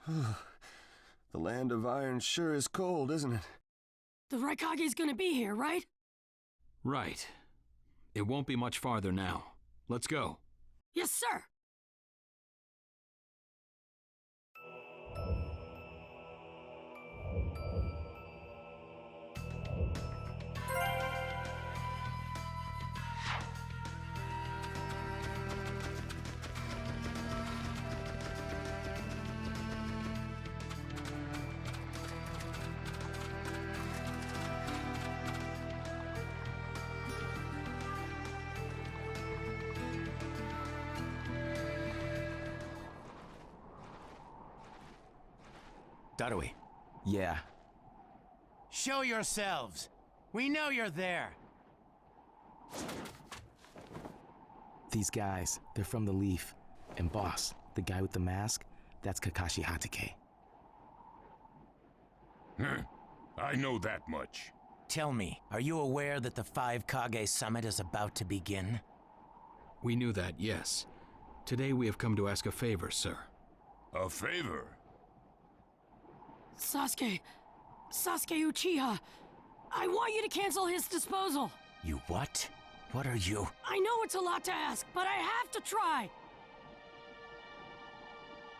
The land of iron sure is cold, isn't it? The Raikage's gonna be here, right? Right. It won't be much farther now. Let's go. Yes, sir! Darui. Yeah. Show yourselves. We know you're there. These guys, they're from the Leaf. And boss, the guy with the mask, that's Kakashi Hatake. I know that much. Tell me, are you aware that the 5 Kage Summit is about to begin? We knew that, yes. Today we have come to ask a favor, sir. A favor? Sasuke Uchiha, I want you to cancel his disposal. You what? What are you? I know it's a lot to ask, but I have to try.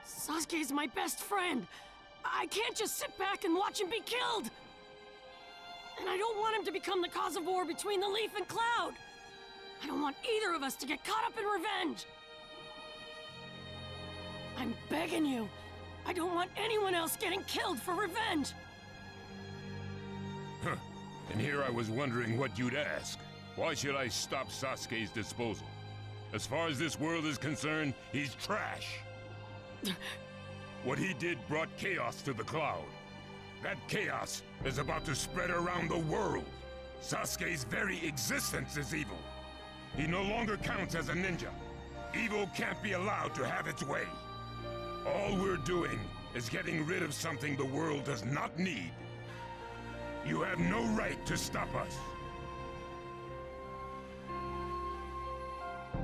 Sasuke's my best friend. I can't just sit back and watch him be killed. And I don't want him to become the cause of war between the Leaf and Cloud. I don't want either of us to get caught up in revenge. I'm begging you. I don't want anyone else getting killed for revenge. And here I was wondering what you'd ask. Why should I stop Sasuke's disposal? As far as this world is concerned, he's trash. What he did brought chaos to the Cloud. That chaos is about to spread around the world. Sasuke's very existence is evil. He no longer counts as a ninja. Evil can't be allowed to have its way. All we're doing is getting rid of something the world does not need. You have no right to stop us.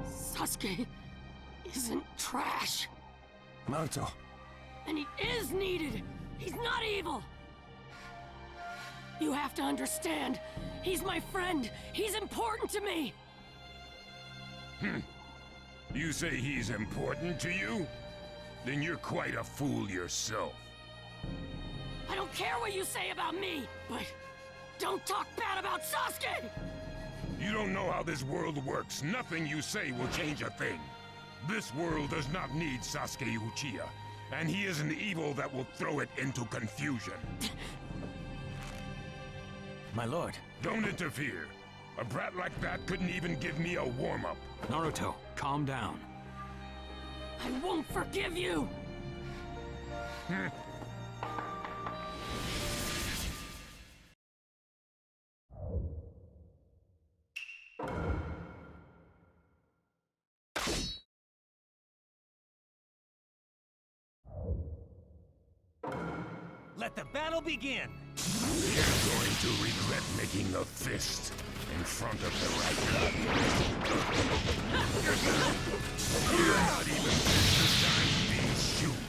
Sasuke isn't trash. Naruto. And he is needed. He's not evil. You have to understand. He's my friend. He's important to me. You say he's important to you? Then you're quite a fool yourself. I don't care what you say about me, but don't talk bad about Sasuke! You don't know how this world works. Nothing you say will change a thing. This world does not need Sasuke Uchiha, and he is an evil that will throw it into confusion. My lord. Don't interfere. A brat like that couldn't even give me a warm-up. Naruto, calm down. I won't forgive you! Let the battle begin! You're going to regret making a fist in front of the right You're not even designed these shoes.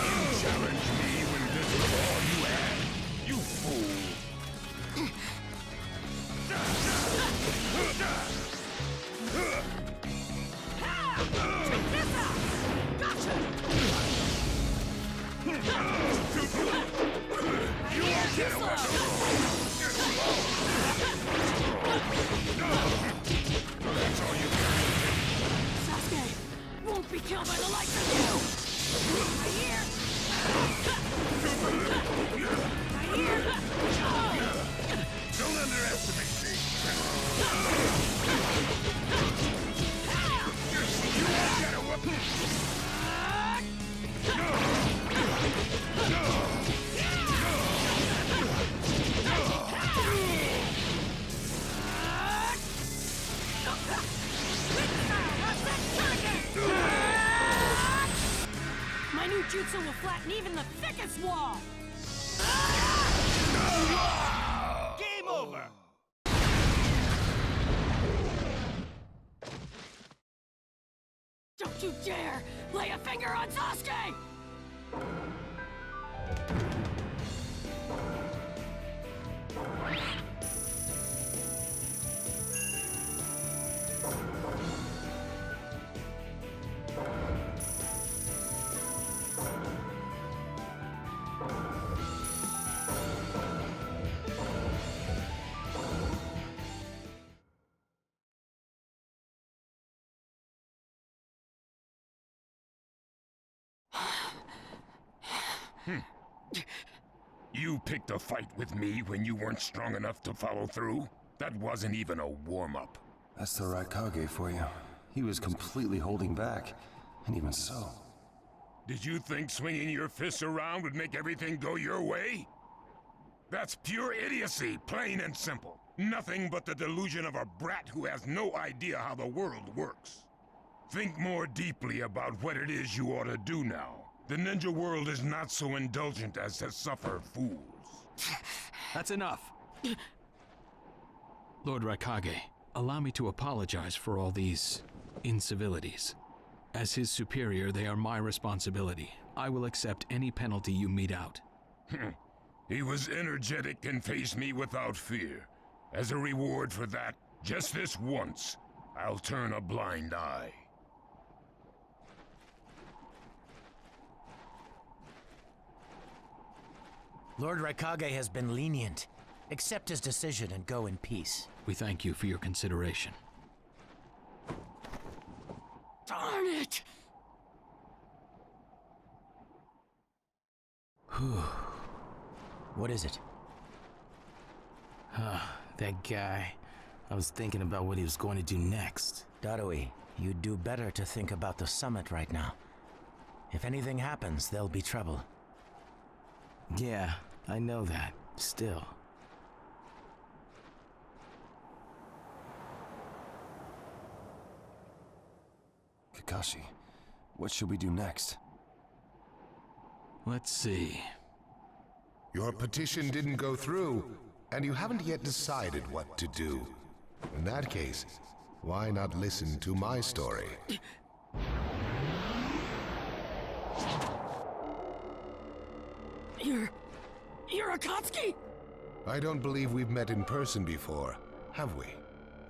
You challenged me when this was all you had, you fool. Sasuke won't be killed by the likes of you! Right here! Right here! Don't underestimate me. You won't get a whooping. My new jutsu will flatten even the thickest wall! Game over! Don't you dare lay a finger on Sasuke! You picked a fight with me when you weren't strong enough to follow through? That wasn't even a warm-up. That's the right Kage for you. He was completely holding back, and even so. Did you think swinging your fists around would make everything go your way? That's pure idiocy, plain and simple. Nothing but the delusion of a brat who has no idea how the world works. Think more deeply about what it is you ought to do now. The ninja world is not so indulgent as to suffer fools. That's enough. Lord Raikage, allow me to apologize for all these incivilities. As his superior, they are my responsibility. I will accept any penalty you mete out. He was energetic and faced me without fear. As a reward for that, just this once, I'll turn a blind eye. Lord Raikage has been lenient. Accept his decision and go in peace. We thank you for your consideration. Darn it! What is it? That guy. I was thinking about what he was going to do next. Darui, you'd do better to think about the summit right now. If anything happens, there'll be trouble. Yeah, I know that. Still. Kakashi, what should we do next? Let's see. Your petition didn't go through, and you haven't yet decided what to do. In that case, why not listen to my story? You're Akatsuki? I don't believe we've met in person before, have we?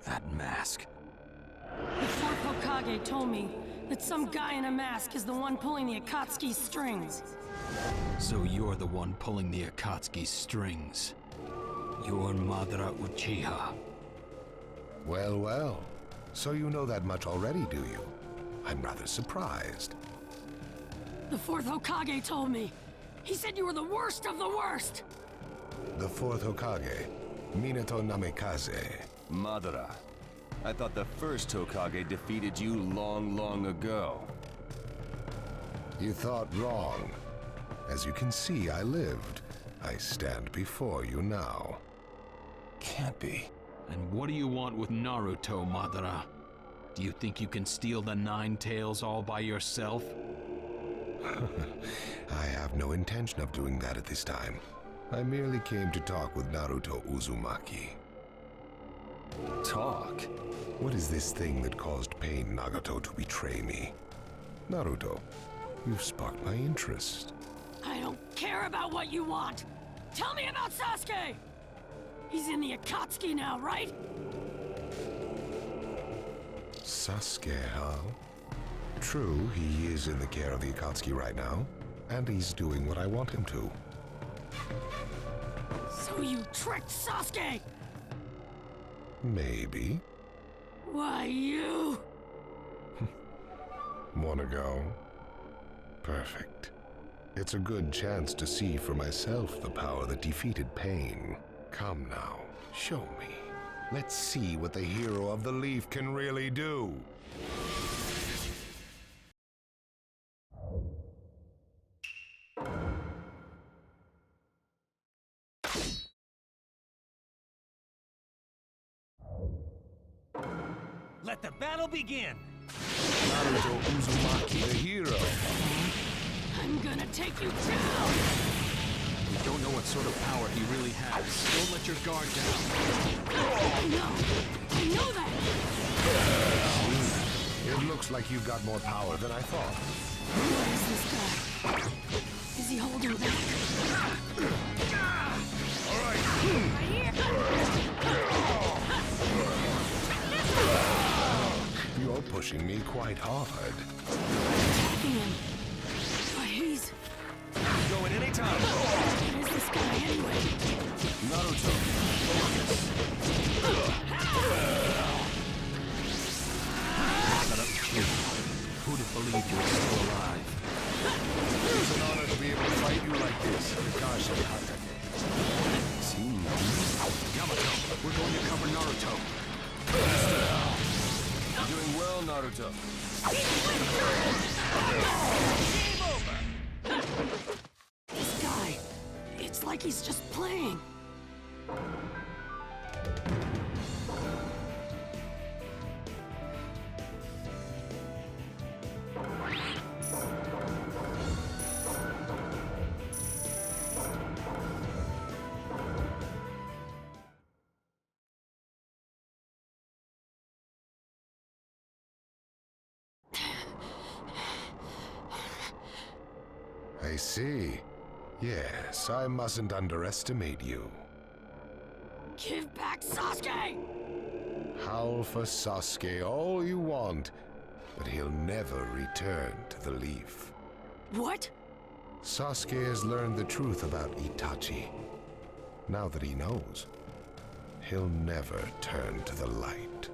That mask. The fourth Hokage told me that some guy in a mask is the one pulling the Akatsuki strings. So you're the one pulling the Akatsuki strings. You're Madara Uchiha. Well, well. So you know that much already, do you? I'm rather surprised. The fourth Hokage told me. He said you were the worst of the worst. The fourth Hokage, Minato Namikaze. Madara. I thought the first Hokage defeated you long ago. You thought wrong. As you can see, I lived. I stand before you now. Can't be. And what do you want with Naruto, Madara? Do you think you can steal the Nine Tails all by yourself? I have no intention of doing that at this time. I merely came to talk with Naruto Uzumaki. Talk? What is this thing that caused Pain Nagato to betray me? Naruto, you've sparked my interest. I don't care about what you want. Tell me about Sasuke! He's in the Akatsuki now, right? Sasuke, huh? True, he is in the care of the Akatsuki right now, and he's doing what I want him to. So you tricked Sasuke! Maybe. Why, you... Wanna go? Perfect. It's a good chance to see for myself the power that defeated Pain. Come now, show me. Let's see what the hero of the leaf can really do. Let the battle begin! Naruto Uzumaki, the hero. I'm gonna take you down! You don't know what sort of power he really has. Don't let your guard down. I know that! It looks Looks like you've got more power than I thought. What is this guy? Is he holding back? All right. Right here! You're pushing me quite hard. Attacking him. But he's... Go in any time. What is this guy anyway? Naruto, focus. Who'd have believed you were still alive? It's an honor to be able to fight you like this, Kage. Yamato, we're going to cover Naruto. You're doing well, Naruto. This guy... It's like he's just playing. I see. Yes, I mustn't underestimate you. Give back Sasuke! Howl for Sasuke all you want, but he'll never return to the leaf. What? Sasuke has learned the truth about Itachi. Now that he knows, he'll never turn to the light.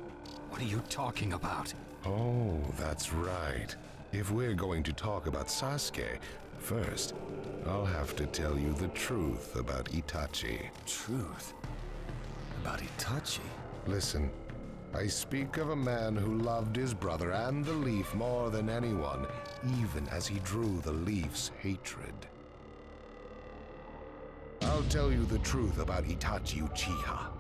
What are you talking about? Oh, that's right. If we're going to talk about Sasuke, first, I'll have to tell you the truth about Itachi. Truth? About Itachi? Listen, I speak of a man who loved his brother and the leaf more than anyone, even as he drew the leaf's hatred. I'll tell you the truth about Itachi Uchiha.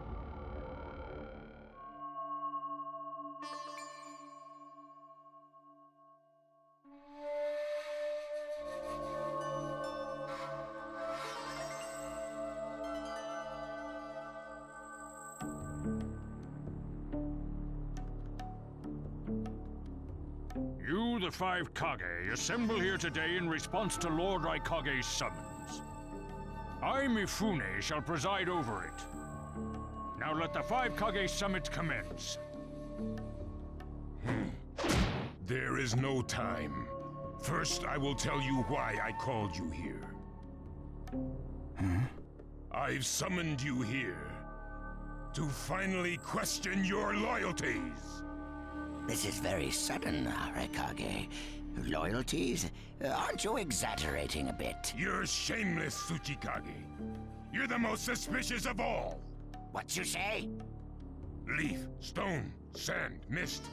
You, the five Kage, assemble here today in response to Lord Raikage's summons. I, Mifune, shall preside over it. Now let the five Kage summit commence. There is no time. First, I will tell you why I called you here. I've summoned you here to finally question your loyalties. This is very sudden, Raikage. Loyalties? Aren't you exaggerating a bit? You're shameless, Tsuchikage. You're the most suspicious of all. What you say? Leaf, stone, sand, mist.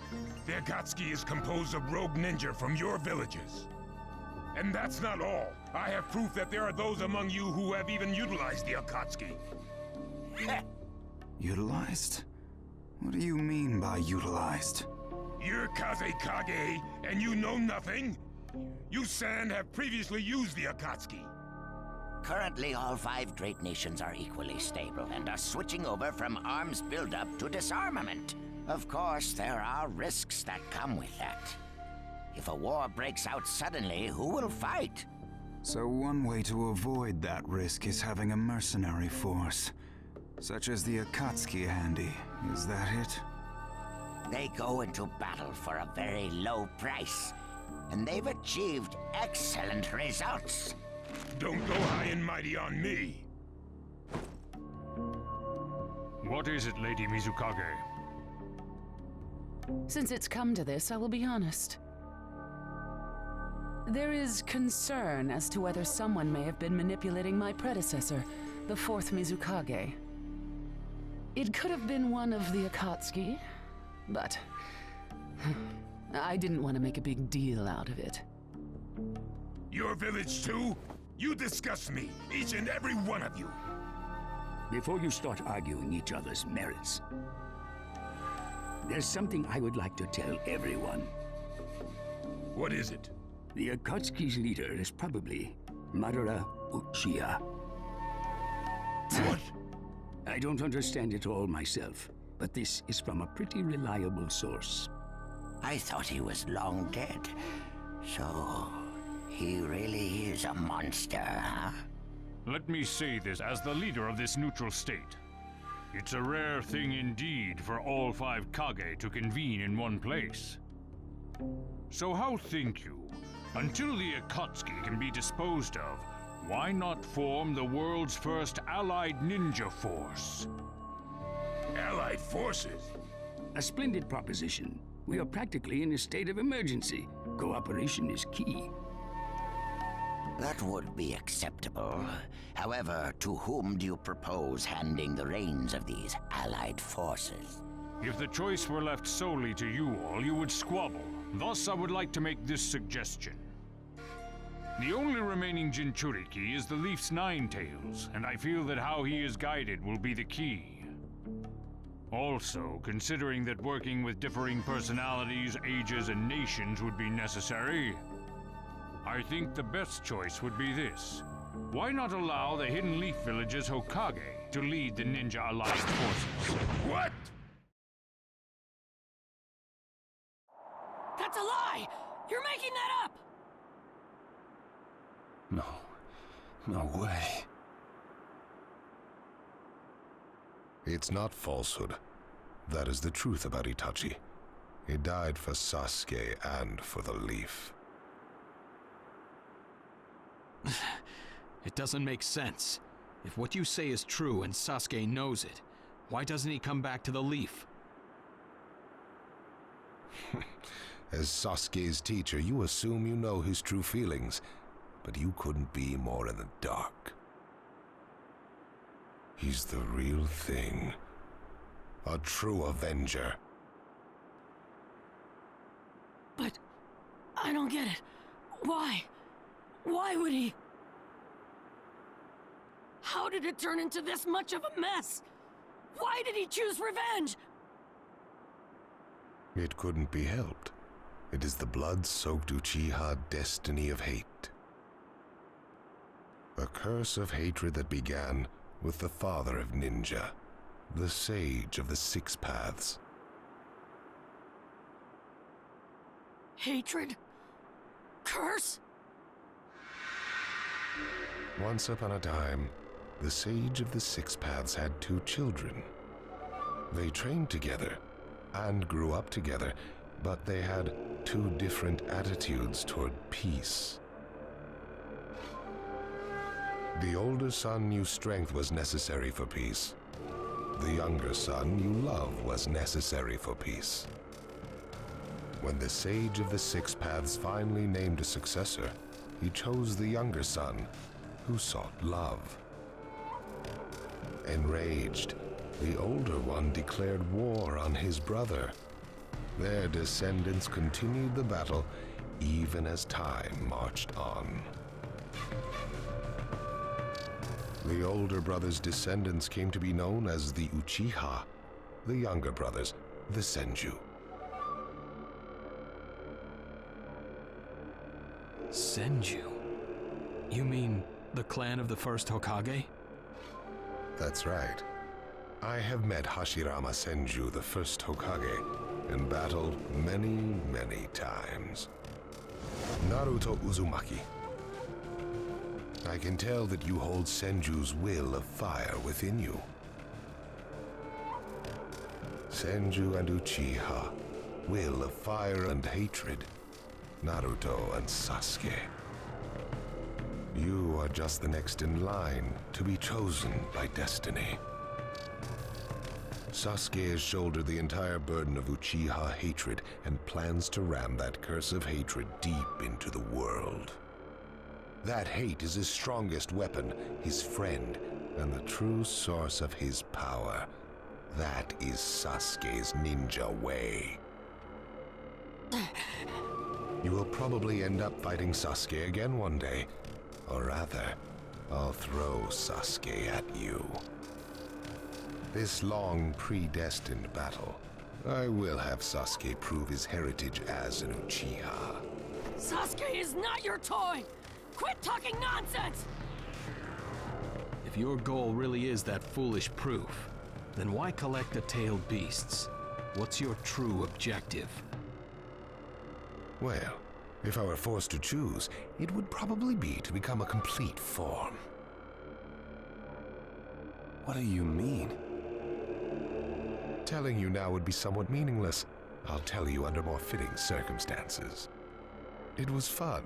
The Akatsuki is composed of rogue ninja from your villages. And that's not all. I have proof that there are those among you who have even utilized the Akatsuki. Utilized? What do you mean by utilized? You're Kaze Kage, and you know nothing? You Sand have previously used the Akatsuki. Currently, all five great nations are equally stable and are switching over from arms buildup to disarmament. Of course, there are risks that come with that. If a war breaks out suddenly, who will fight? So one way to avoid that risk is having a mercenary force, such as the Akatsuki handy. Is that it? They go into battle for a very low price, and they've achieved excellent results. Don't go high and mighty on me. What is it, Lady Mizukage? Since it's come to this, I will be honest. There is concern as to whether someone may have been manipulating my predecessor, the fourth Mizukage. It could have been one of the Akatsuki, but I didn't want to make a big deal out of it. Your village too? You disgust me, each and every one of you. Before you start arguing each other's merits, there's something I would like to tell everyone. What is it? The Akatsuki's leader is probably Madara Uchiha. What? I don't understand it all myself, but this is from a pretty reliable source. I thought he was long dead. So, he really is a monster, huh? Let me say this as the leader of this neutral state. It's a rare thing indeed for all 5 Kage to convene in one place. So how think you? Until the Akatsuki can be disposed of, why not form the world's first allied ninja force? Allied forces? A splendid proposition. We are practically in a state of emergency. Cooperation is key. That would be acceptable. However, to whom do you propose handing the reins of these allied forces? If the choice were left solely to you all, you would squabble. Thus, I would like to make this suggestion. The only remaining Jinchuriki is the Leaf's Nine-Tails, and I feel that how he is guided will be the key. Also, considering that working with differing personalities, ages, and nations would be necessary, I think the best choice would be this. Why not allow the Hidden Leaf Village's Hokage to lead the Ninja Alliance forces? What? That's a lie! You're making that up! No way. It's not falsehood. That is the truth about Itachi. He died for Sasuke and for the Leaf. It doesn't make sense. If what you say is true and Sasuke knows it, why doesn't he come back to the Leaf? As Sasuke's teacher, you assume you know his true feelings, but you couldn't be more in the dark. He's the real thing. A true Avenger. But I don't get it. Why? Why would he? How did it turn into this much of a mess? Why did he choose revenge? It couldn't be helped. It is the blood-soaked Uchiha destiny of hate. A curse of hatred that began with the father of ninja, the sage of the 6 paths. Hatred? Curse? Once upon a time, the sage of the 6 paths had 2 children. They trained together and grew up together, but they had 2 different attitudes toward peace. The older son knew strength was necessary for peace. The younger son knew love was necessary for peace. When the sage of the 6 paths finally named a successor, he chose the younger son, who sought love. Enraged, the older one declared war on his brother. Their descendants continued the battle even as time marched on. The older brother's descendants came to be known as the Uchiha, the younger brothers, the Senju. Senju? You mean the clan of the first Hokage? That's right. I have met Hashirama Senju, the first Hokage, and battled many times. Naruto Uzumaki. I can tell that you hold Senju's will of fire within you. Senju and Uchiha, will of fire and hatred. Naruto and Sasuke. You are just the next in line to be chosen by destiny. Sasuke has shouldered the entire burden of Uchiha hatred and plans to ram that curse of hatred deep into the world. That hate is his strongest weapon, his friend, and the true source of his power. That is Sasuke's ninja way. You will probably end up fighting Sasuke again one day. Or rather, I'll throw Sasuke at you. This long, predestined battle, I will have Sasuke prove his heritage as an Uchiha. Sasuke is not your toy! Quit talking nonsense! If your goal really is that foolish proof, then why collect the tailed beasts? What's your true objective? Well, if I were forced to choose, it would probably be to become a complete form. What do you mean? Telling you now would be somewhat meaningless. I'll tell you under more fitting circumstances. It was fun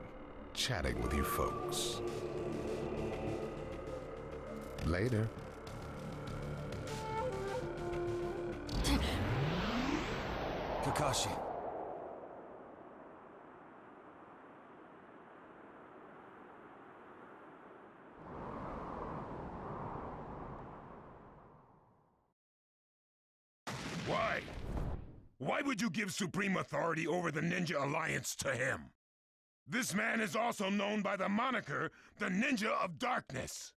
chatting with you folks. Later. Kakashi. Why? Why would you give supreme authority over the Ninja Alliance to him? This man is also known by the moniker, the Ninja of Darkness.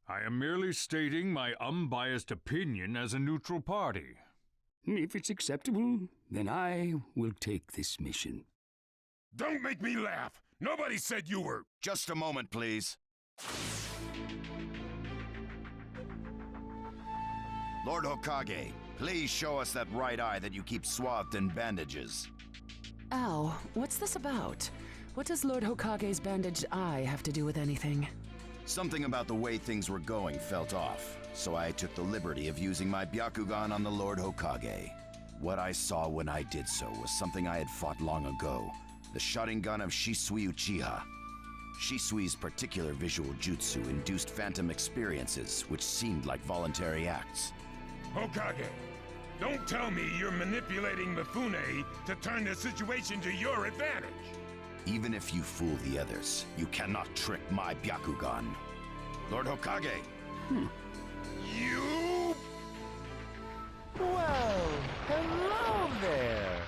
I am merely stating my unbiased opinion as a neutral party. If it's acceptable, then I will take this mission. Don't make me laugh! Nobody said you were... Just a moment, please. Lord Hokage, please show us that right eye that you keep swathed in bandages. Ow, what's this about? What does Lord Hokage's bandaged eye have to do with anything? Something about the way things were going felt off, so I took the liberty of using my Byakugan on the Lord Hokage. What I saw when I did so was something I had fought long ago, the Sharingan of Shisui Uchiha. Shisui's particular visual jutsu induced phantom experiences, which seemed like voluntary acts. Hokage, don't tell me you're manipulating Mifune to turn the situation to your advantage. Even if you fool the others, you cannot trick my Byakugan. Lord Hokage! You... Well, hello there!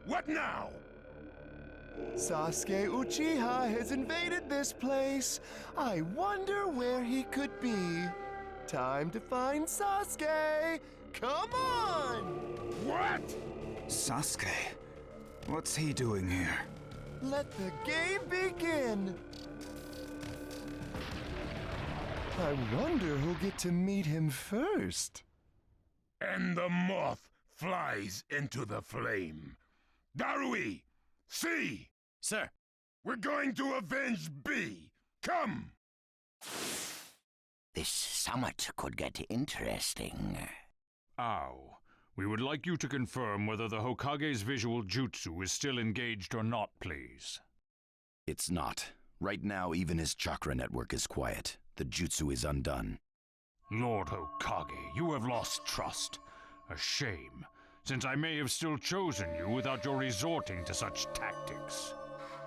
What now? Sasuke Uchiha has invaded this place. I wonder where he could be. Time to find Sasuke! Come on! What? Sasuke? What's he doing here? Let the game begin! I wonder who'll get to meet him first. And the moth flies into the flame. Darui! C! Sir! We're going to avenge B! Come! This summit could get interesting. Ow. We would like you to confirm whether the Hokage's visual jutsu is still engaged or not, please. It's not. Right now, even his chakra network is quiet. The jutsu is undone. Lord Hokage, you have lost trust. A shame, since I may have still chosen you without your resorting to such tactics.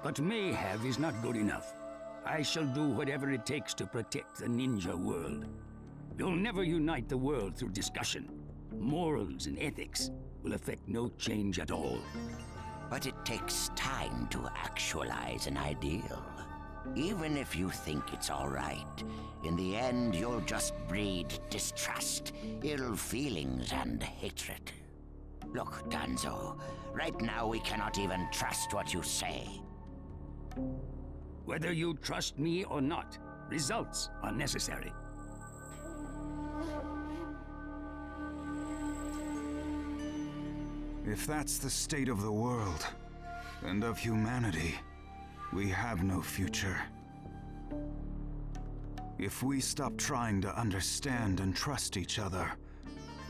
But may have is not good enough. I shall do whatever it takes to protect the ninja world. You'll never unite the world through discussion. Morals and ethics will affect no change at all. But it takes time to actualize an ideal. Even if you think it's all right, in the end you'll just breed distrust, ill feelings, and hatred. Look, Danzo, right now we cannot even trust what you say. Whether you trust me or not, results are necessary. If that's the state of the world, and of humanity, we have no future. If we stop trying to understand and trust each other,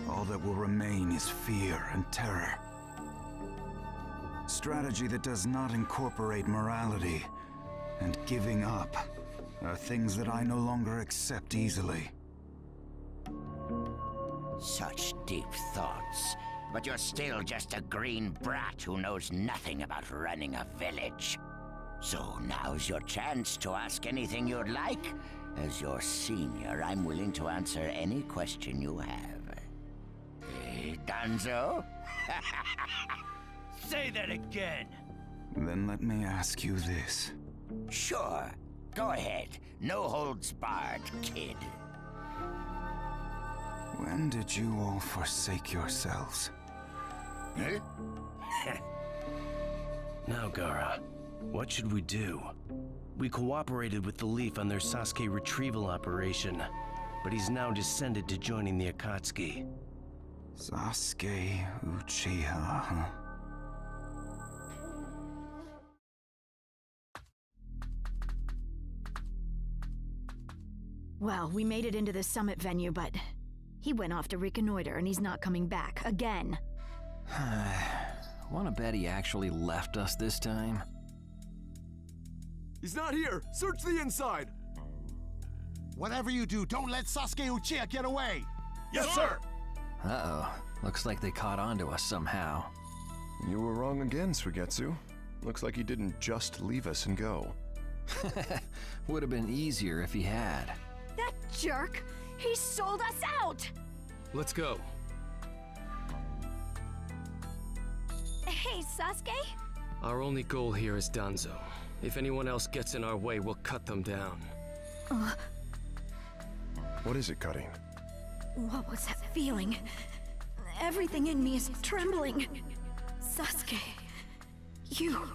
all that will remain is fear and terror. Strategy that does not incorporate morality and giving up are things that I no longer accept easily. Such deep thoughts, but you're still just a green brat who knows nothing about running a village. So now's your chance to ask anything you'd like. As your senior, I'm willing to answer any question you have. Danzo? Say that again! Then let me ask you this. Sure. Go ahead. No holds barred, kid. When did you all forsake yourselves? Huh? Now, Gaara, what should we do? We cooperated with the Leaf on their Sasuke retrieval operation. but he's now descended to joining the Akatsuki. Sasuke Uchiha, huh? Well, we made it into the summit venue, but he went off to reconnoiter and he's not coming back again. Wanna bet he actually left us this time? He's not here! Search the inside! Whatever you do, don't let Sasuke Uchiha get away! Yes, sir! Uh-oh. Looks like they caught on to us somehow. You were wrong again, Suigetsu. Looks like he didn't just leave us and go. Would have been easier if he had. That jerk! He sold us out! Let's go. Hey, Sasuke? Our only goal here is Danzo. If anyone else gets in our way, we'll cut them down. What is it, Cutting? What was that feeling? Everything in me is trembling. Sasuke, you...